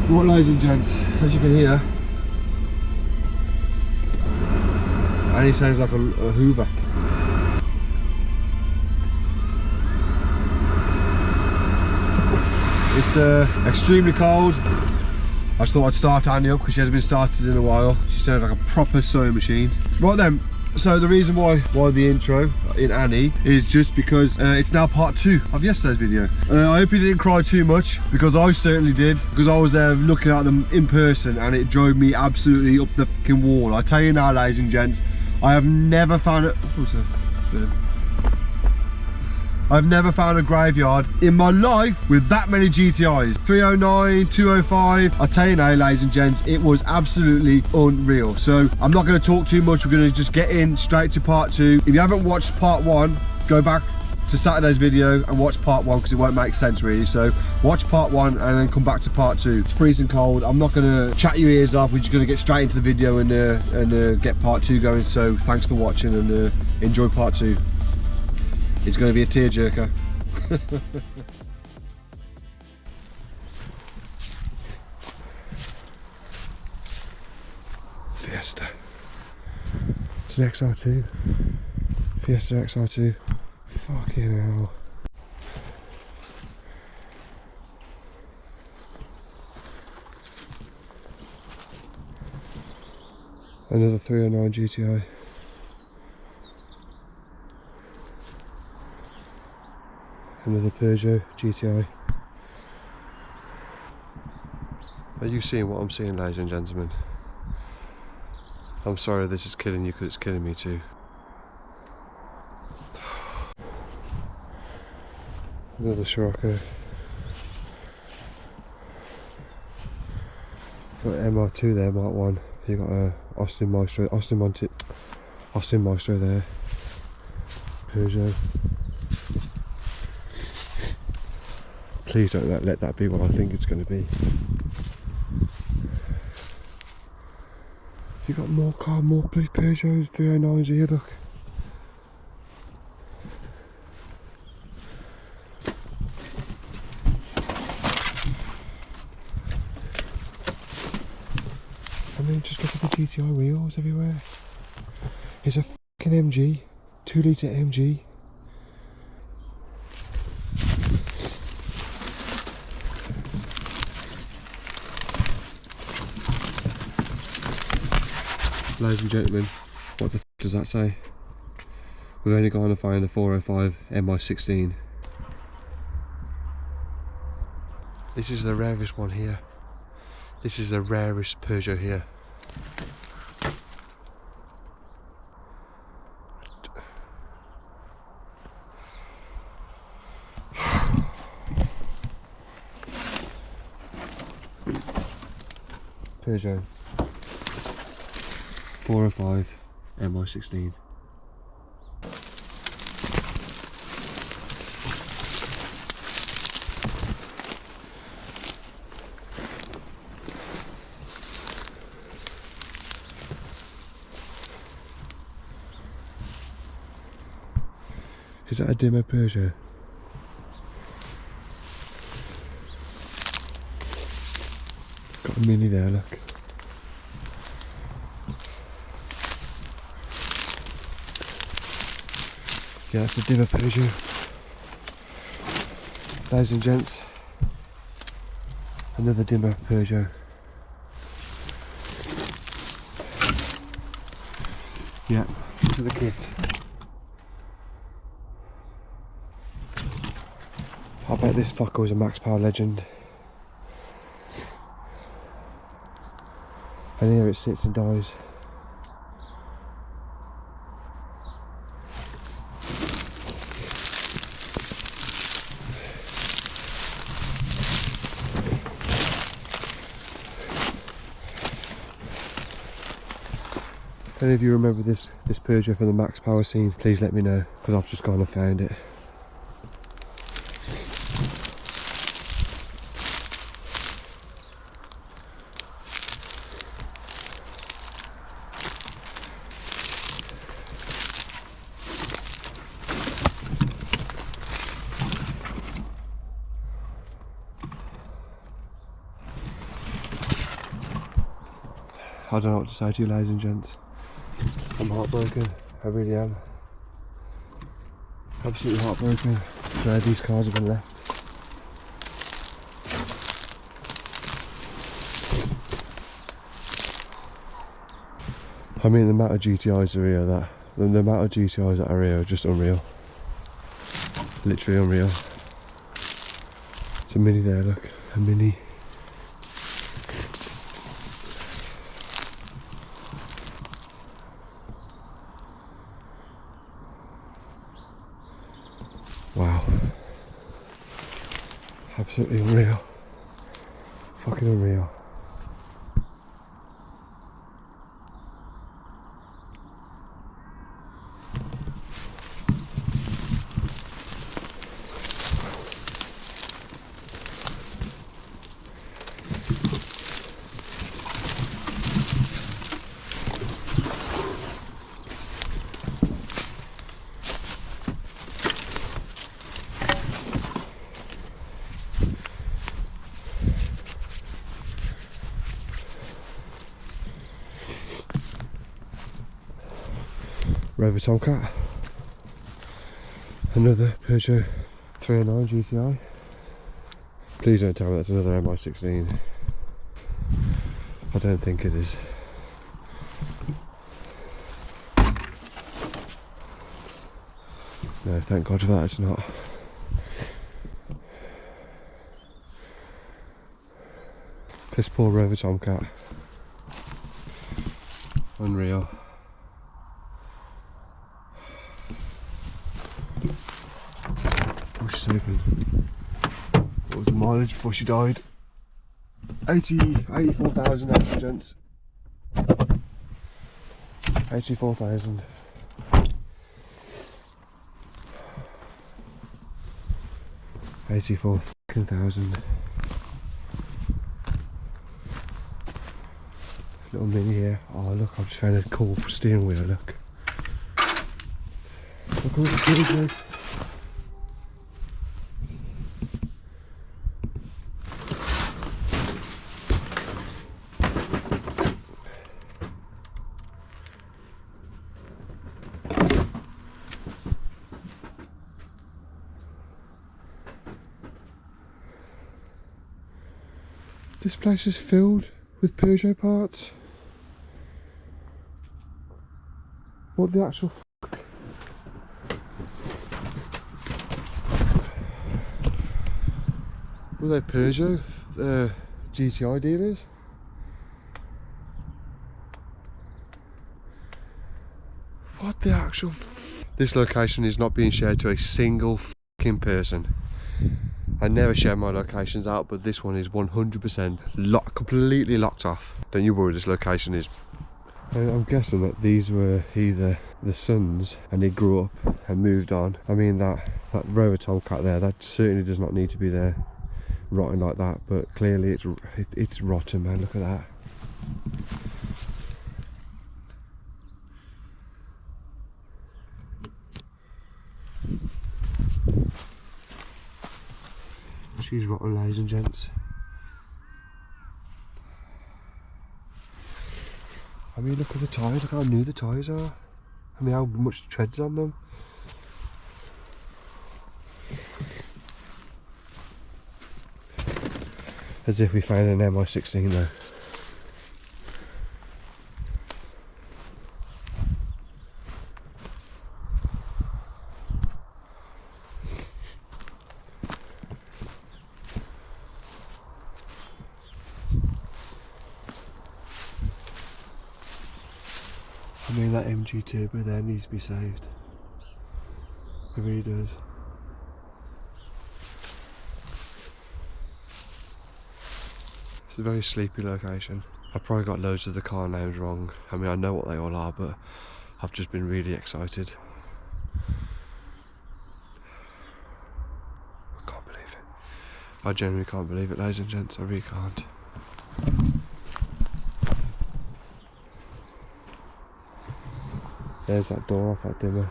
Right, ladies and gents, as you can hear, and he sounds like a Hoover. It's extremely cold. I just thought I'd start Annie up because she hasn't been started in a while. She sounds like a proper sewing machine. Right then, so the reason why the intro in Annie is just because it's now part 2 of yesterday's video. I hope you didn't cry too much, because I certainly did, because I was looking at them in person and it drove me absolutely up the fucking wall. I tell you now, ladies and gents, I have never found it. I've never found a graveyard in my life with that many GTIs. 309, 205. I tell you now, ladies and gents, it was absolutely unreal. So I'm not going to talk too much. We're going to just get in straight to part 2. If you haven't watched part 1, go back to Saturday's video and watch part 1, because it won't make sense really. So watch part 1 and then come back to part 2. It's freezing cold. I'm not going to chat your ears off. We're just going to get straight into the video and get part 2 going. So thanks for watching and enjoy part 2. It's going to be a tearjerker. Fiesta. It's an XR2. Fiesta XR2. Fucking hell. Another 309 GTI. Another Peugeot GTI. Are you seeing what I'm seeing, ladies and gentlemen? I'm sorry this is killing you, because it's killing me too. Another Scirocco. Got an MR2 there, Mark 1. You got a Austin Maestro there. Peugeot. Please don't let that be what I think it's going to be. You got more Peugeot 309s here, look. I mean, just look at the GTI wheels everywhere. It's a fucking MG, 2 litre MG. Ladies and gentlemen, what the f does that say? We've only gone to find a 405 MI16. This is the rarest one here. This is the rarest Peugeot here. Peugeot 405 MI16. Is that a dimmer Peugeot? Got a Mini there, look. Yeah, that's a dimmer Peugeot. Ladies and gents, another dimmer Peugeot. Yeah, to the kit. I bet this fucker was a Max Power Legend. And here it sits and dies. If any of you remember this Peugeot from the Max Power scene, please let me know, because I've just gone and found it. I don't know what to say to you, ladies and gents. I'm heartbroken, I really am. Absolutely heartbroken. So these cars have been left. I mean, the amount of GTIs that are here, the amount of GTIs that are here are just unreal. Literally unreal. It's a Mini there, look, a Mini. Wow. Absolutely unreal. Fucking unreal. Rover Tomcat, another Peugeot 309 GTI. Please don't tell me that's another MI16. I don't think it is. No, thank God for that, it's not. This poor Rover Tomcat. Unreal. She's open. What was the mileage before she died? 84,000 actually, gents. 84,000. $84,000. Little Mini here. Oh look, I've just found a cool steering wheel, look. Look at the steering. This place is filled with Peugeot parts. What the actual fuck? Were they Peugeot GTI dealers? What the actual f. This location is not being shared to a single fucking person. I never share my locations out, but this one is 100% completely locked off. Don't you worry, this location is. I'm guessing that these were either the sons and he grew up and moved on. I mean, that Rover Tomcat there, that certainly does not need to be there rotting like that, but clearly it's rotten, man. Look at that. She's rotten, ladies and gents. I mean, look at the tyres, look how new the tyres are. I mean, how much tread's on them. As if we found an MI16 though. I mean, that MG Turbo there needs to be saved. It really does. It's a very sleepy location. I've probably got loads of the car names wrong. I mean, I know what they all are, but I've just been really excited. I can't believe it. I genuinely can't believe it, ladies and gents. I really can't. There's that door off that dimmer.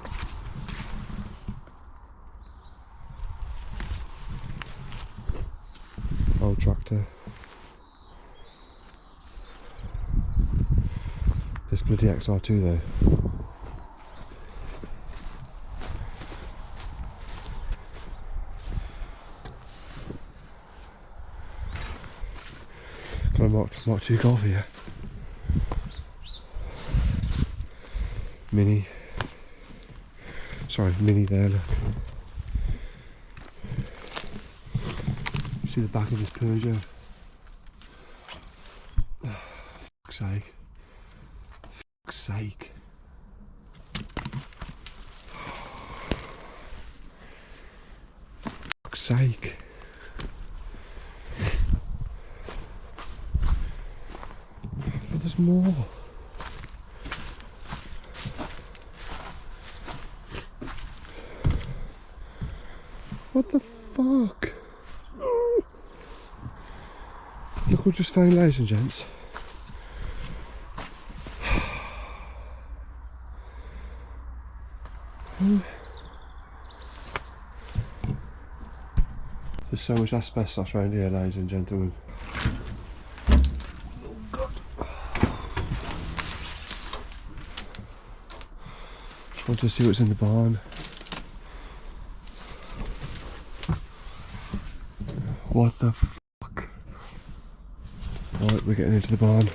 Old tractor. bloody XR2 though. Got a Mark 2 Golf here. Mini. Sorry, Mini there, look. See the back of this Peugeot. Oh, fuck's sake. Fuck's sake. Fuck's sake. But there's more. What the fuck? Look what we just found, ladies and gents. There's so much asbestos around here, ladies and gentlemen. Oh God. Just want to see what's in the barn. What the fuck? Right, we're getting into the barn.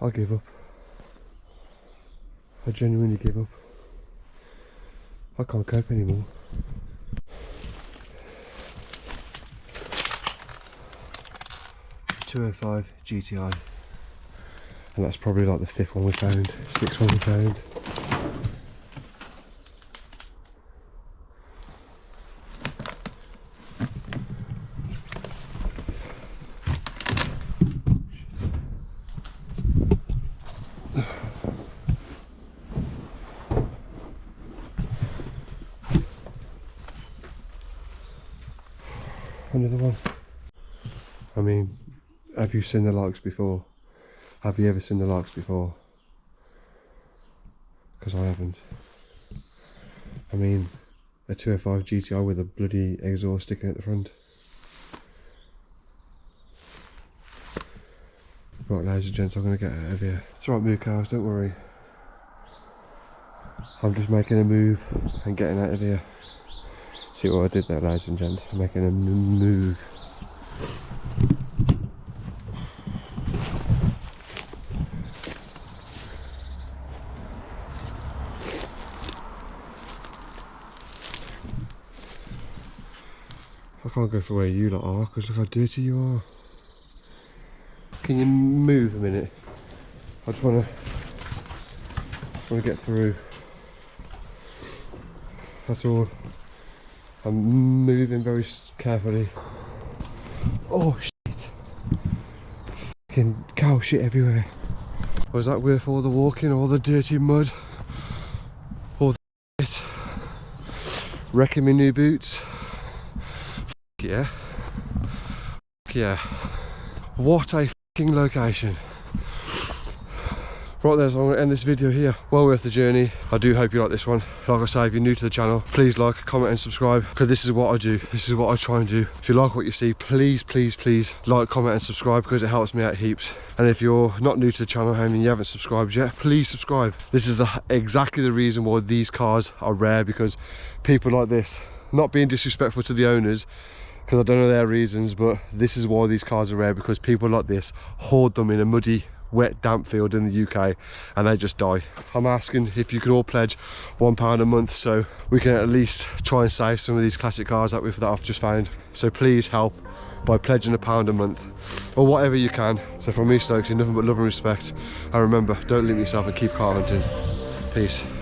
I give up. I genuinely give up. I can't cope anymore. .205 GTI, and that's probably like the 5th one we found, 6th one we found. Another one. I mean, have you seen the likes before? Have you ever seen the likes before? Because I haven't. I mean, a 205 GTI with a bloody exhaust sticking at the front. Right, ladies and gents, I'm going to get out of here. It's alright, moo cows, don't worry. I'm just making a move and getting out of here. See what I did there, ladies and gents? I'm making a move. I can't go for where you lot are because look how dirty you are. Can you move a minute? I just want to get through. That's all. I'm moving very carefully. Oh shit! Fucking cow shit everywhere. Was that worth all the walking, all the dirty mud, all the shit? Wrecking my new boots. Yeah. Yeah. What a fucking location. Right there, so I'm going to end this video here. Well worth the journey. I do hope you like this one. Like I say, if you're new to the channel, please like, comment and subscribe, because this is what I do. This is what I try and do. If you like what you see, please, please, please like, comment and subscribe, because it helps me out heaps. And if you're not new to the channel and you haven't subscribed yet, please subscribe. This is exactly the reason why these cars are rare, because people like this, not being disrespectful to the owners, because I don't know their reasons, but this is why these cars are rare, because people like this hoard them in a muddy, wet, damp field in the UK and they just die. I'm asking if you can all pledge £1 a month so we can at least try and save some of these classic cars that I've just found. So please help by pledging £1 a month or whatever you can. So from me, Stokesy, nothing but love and respect, and remember, don't limit yourself and keep car hunting. Peace.